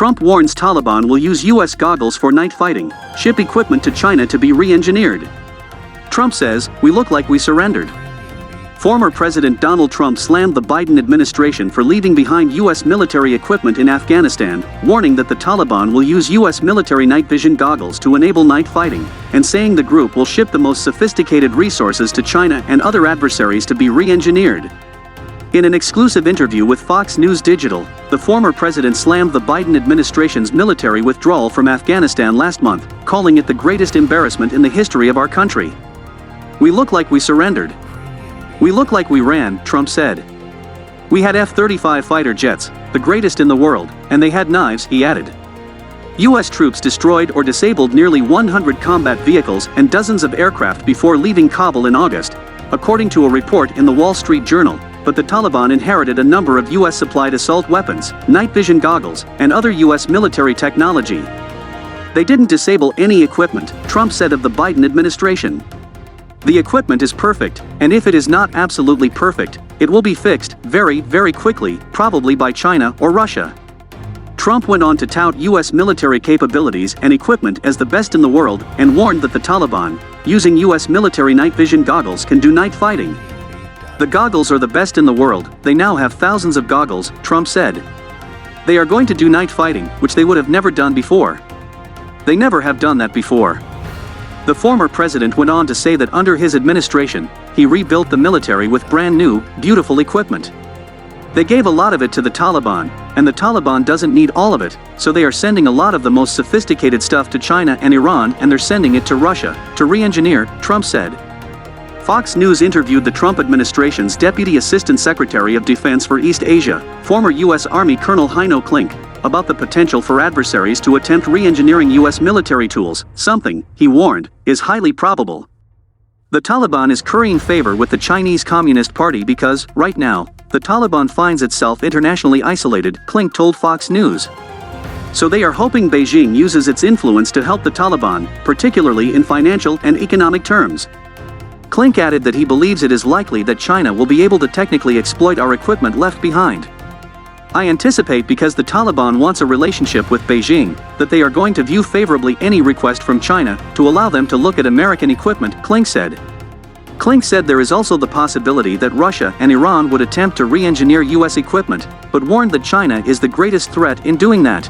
Trump warns Taliban will use U.S. goggles for night fighting, ship equipment to China to be re-engineered. Trump says, "We look like we surrendered." Former President Donald Trump slammed the Biden administration for leaving behind U.S. military equipment in Afghanistan, warning that the Taliban will use U.S. military night vision goggles to enable night fighting, and saying the group will ship the most sophisticated resources to China and other adversaries to be re-engineered. In an exclusive interview with Fox News Digital, the former president slammed the Biden administration's military withdrawal from Afghanistan last month, calling it the greatest embarrassment in the history of our country. "We look like we surrendered. We look like we ran," Trump said. "We had F-35 fighter jets, the greatest in the world, and they had knives," he added. U.S. troops destroyed or disabled nearly 100 combat vehicles and dozens of aircraft before leaving Kabul in August, according to a report in the Wall Street Journal, but the Taliban inherited a number of U.S.-supplied assault weapons, night vision goggles, and other U.S. military technology. "They didn't disable any equipment," Trump said of the Biden administration. "The equipment is perfect, and if it is not absolutely perfect, it will be fixed very, very quickly, probably by China or Russia." Trump went on to tout U.S. military capabilities and equipment as the best in the world and warned that the Taliban, using U.S. military night vision goggles, can do night fighting. "The goggles are the best in the world, they now have thousands of goggles," Trump said. "They are going to do night fighting, which they would have never done before. They never have done that before." The former president went on to say that under his administration, he rebuilt the military with brand new, beautiful equipment. "They gave a lot of it to the Taliban, and the Taliban doesn't need all of it, so they are sending a lot of the most sophisticated stuff to China and Iran, and they're sending it to Russia, to re-engineer," Trump said. Fox News interviewed the Trump administration's Deputy Assistant Secretary of Defense for East Asia, former U.S. Army Colonel Heino Klink, about the potential for adversaries to attempt re-engineering U.S. military tools, something, he warned, is highly probable. The Taliban is currying favor with the Chinese Communist Party because, right now, the Taliban finds itself internationally isolated, Klink told Fox News. So they are hoping Beijing uses its influence to help the Taliban, particularly in financial and economic terms. Klink added that he believes it is likely that China will be able to technically exploit our equipment left behind. "I anticipate because the Taliban wants a relationship with Beijing, that they are going to view favorably any request from China to allow them to look at American equipment," Klink said. Klink said there is also the possibility that Russia and Iran would attempt to re-engineer U.S. equipment, but warned that China is the greatest threat in doing that.